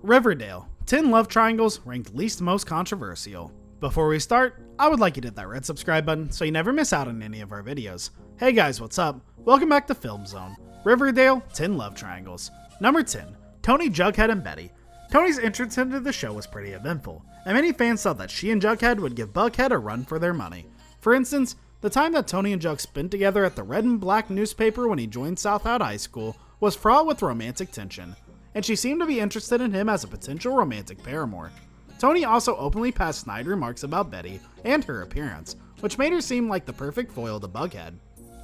Riverdale, 10 love triangles ranked least most controversial. Before we start, I would like you to hit that red subscribe button so you never miss out on any of our videos. Hey guys, what's up? Welcome back to Film Zone. Riverdale, 10 love triangles. Number 10, Tony, Jughead, and Betty. Tony's entrance into the show was pretty eventful, and many fans thought that she and Jughead would give Buckhead a run for their money. For instance, the time that Tony and Jug spent together at the Red and Black newspaper when he joined Southwood High School was fraught with romantic tension, and she seemed to be interested in him as a potential romantic paramour. Tony also openly passed snide remarks about Betty and her appearance, which made her seem like the perfect foil to Buckhead.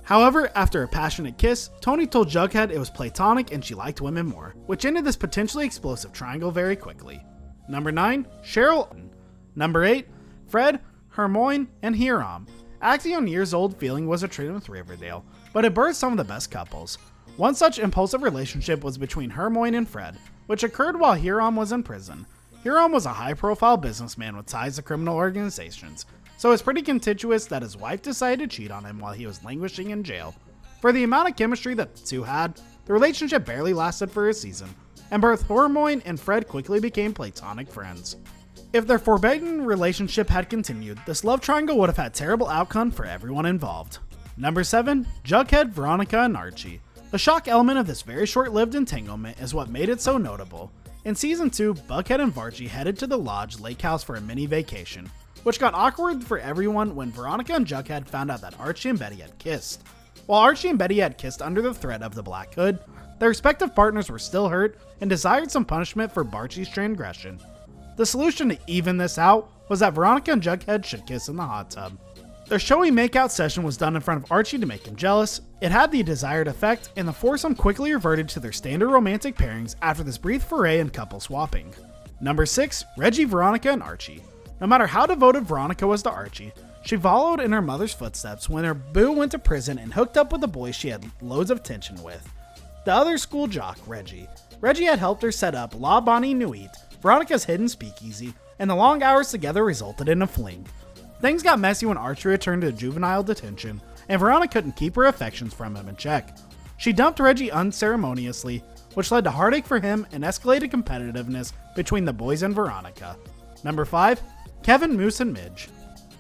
However, after a passionate kiss, Tony told Jughead it was platonic and she liked women more, which ended this potentially explosive triangle very quickly. Number 9, Cheryl. Number 8, Fred, Hermione, and Hiram. Acting on years-old feeling was a trend with Riverdale, but it birthed some of the best couples. One such impulsive relationship was between Hermione and Fred, which occurred while Hiram was in prison. Hiram was a high-profile businessman with ties to criminal organizations, so it's pretty contentious that his wife decided to cheat on him while he was languishing in jail. For the amount of chemistry that the two had, the relationship barely lasted for a season, and both Hermione and Fred quickly became platonic friends. If their forbidden relationship had continued, this love triangle would have had terrible outcome for everyone involved. Number 7, Jughead, Veronica, and Archie. The shock element of this very short-lived entanglement is what made it so notable. In Season 2, Buckhead and Varchie headed to the Lodge Lake House for a mini vacation, which got awkward for everyone when Veronica and Jughead found out that Archie and Betty had kissed. While Archie and Betty had kissed under the threat of the Black Hood, their respective partners were still hurt and desired some punishment for Varchie's transgression. The solution to even this out was that Veronica and Jughead should kiss in the hot tub. Their showy makeout session was done in front of Archie to make him jealous. It had the desired effect, and the foursome quickly reverted to their standard romantic pairings after this brief foray in couple swapping. Number 6, Reggie, Veronica, and Archie. No matter how devoted Veronica was to Archie, she followed in her mother's footsteps when her boo went to prison and hooked up with a boy she had loads of tension with. The other school jock, Reggie. Reggie had helped her set up La Bonnie Nuit, Veronica's hidden speakeasy, and the long hours together resulted in a fling. Things got messy when Archie returned to juvenile detention, and Veronica couldn't keep her affections from him in check. She dumped Reggie unceremoniously, which led to heartache for him and escalated competitiveness between the boys and Veronica. Number 5, Kevin, Moose, and Midge.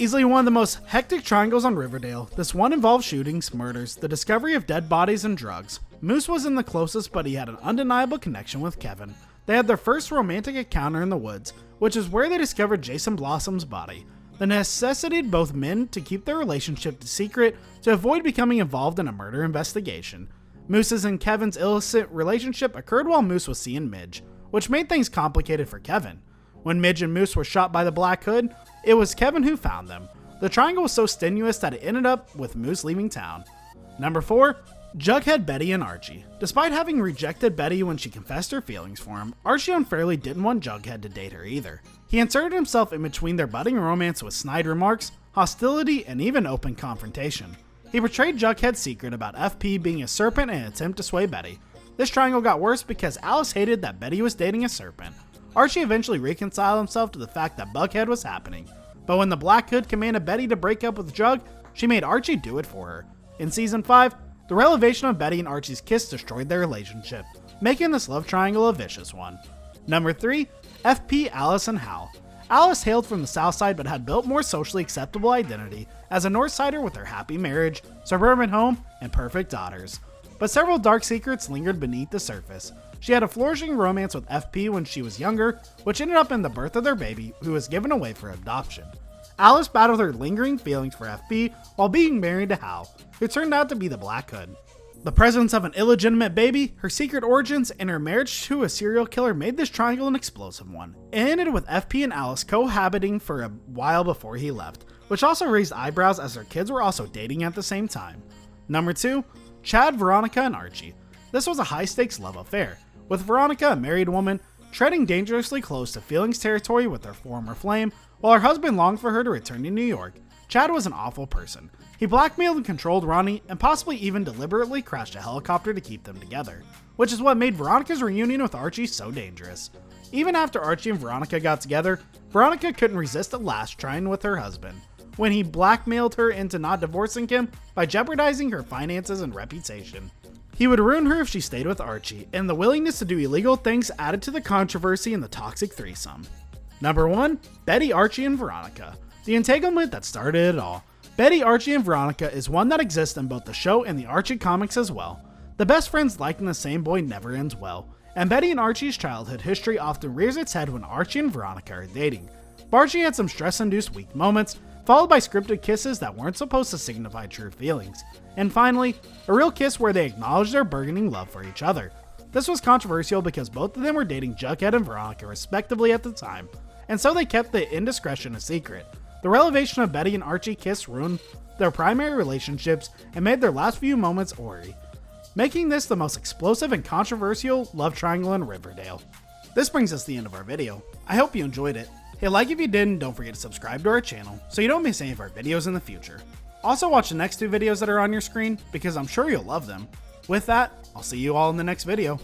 Easily one of the most hectic triangles on Riverdale, this one involved shootings, murders, the discovery of dead bodies, and drugs. Moose was in the closest, but he had an undeniable connection with Kevin. They had their first romantic encounter in the woods, which is where they discovered Jason Blossom's body. The necessitated both men to keep their relationship secret to avoid becoming involved in a murder investigation. Moose's and Kevin's illicit relationship occurred while Moose was seeing Midge, which made things complicated for Kevin. When Midge and Moose were shot by the Black Hood, it was Kevin who found them. The triangle was so strenuous that it ended up with Moose leaving town. Number 4, Jughead, Betty, and Archie. Despite having rejected Betty when she confessed her feelings for him, Archie unfairly didn't want Jughead to date her either. He inserted himself in between their budding romance with snide remarks, hostility, and even open confrontation. He betrayed Jughead's secret about FP being a serpent in an attempt to sway Betty. This triangle got worse because Alice hated that Betty was dating a serpent. Archie eventually reconciled himself to the fact that Buckhead was happening, but when the Black Hood commanded Betty to break up with Jug, she made Archie do it for her. In Season 5, the revelation of Betty and Archie's kiss destroyed their relationship, making this love triangle a vicious one. Number 3, FP, Alice, and Hal. Alice hailed from the South Side but had built more socially acceptable identity as a North Sider with her happy marriage, suburban home, and perfect daughters. But several dark secrets lingered beneath the surface. She had a flourishing romance with FP when she was younger, which ended up in the birth of their baby, who was given away for adoption. Alice battled her lingering feelings for FP while being married to Hal, who turned out to be the Black Hood. The presence of an illegitimate baby, her secret origins, and her marriage to a serial killer made this triangle an explosive one. It ended with FP and Alice cohabiting for a while before he left, which also raised eyebrows as their kids were also dating at the same time. Number 2, Chad, Veronica, and Archie. This was a high-stakes love affair, with Veronica, a married woman, treading dangerously close to feelings territory with her former flame, while her husband longed for her to return to New York. Chad was an awful person. He blackmailed and controlled Ronnie, and possibly even deliberately crashed a helicopter to keep them together, which is what made Veronica's reunion with Archie so dangerous. Even after Archie and Veronica got together, Veronica couldn't resist at last trying with her husband, when he blackmailed her into not divorcing him by jeopardizing her finances and reputation. He would ruin her if she stayed with Archie, and the willingness to do illegal things added to the controversy in the toxic threesome. Number 1. Betty, Archie, and Veronica. The entanglement that started it all. Betty, Archie, and Veronica is one that exists in both the show and the Archie comics as well. The best friends liking the same boy never ends well, and Betty and Archie's childhood history often rears its head when Archie and Veronica are dating. Archie had some stress-induced weak moments, followed by scripted kisses that weren't supposed to signify true feelings. And finally, a real kiss where they acknowledged their burgeoning love for each other. This was controversial because both of them were dating Jughead and Veronica respectively at the time, and so they kept the indiscretion a secret. The revelation of Betty and Archie kiss ruined their primary relationships and made their last few moments hoary, making this the most explosive and controversial love triangle in Riverdale. This brings us to the end of our video. I hope you enjoyed it. Hit like if you did, and don't forget to subscribe to our channel so you don't miss any of our videos in the future. Also watch the next 2 videos that are on your screen because I'm sure you'll love them. With that, I'll see you all in the next video.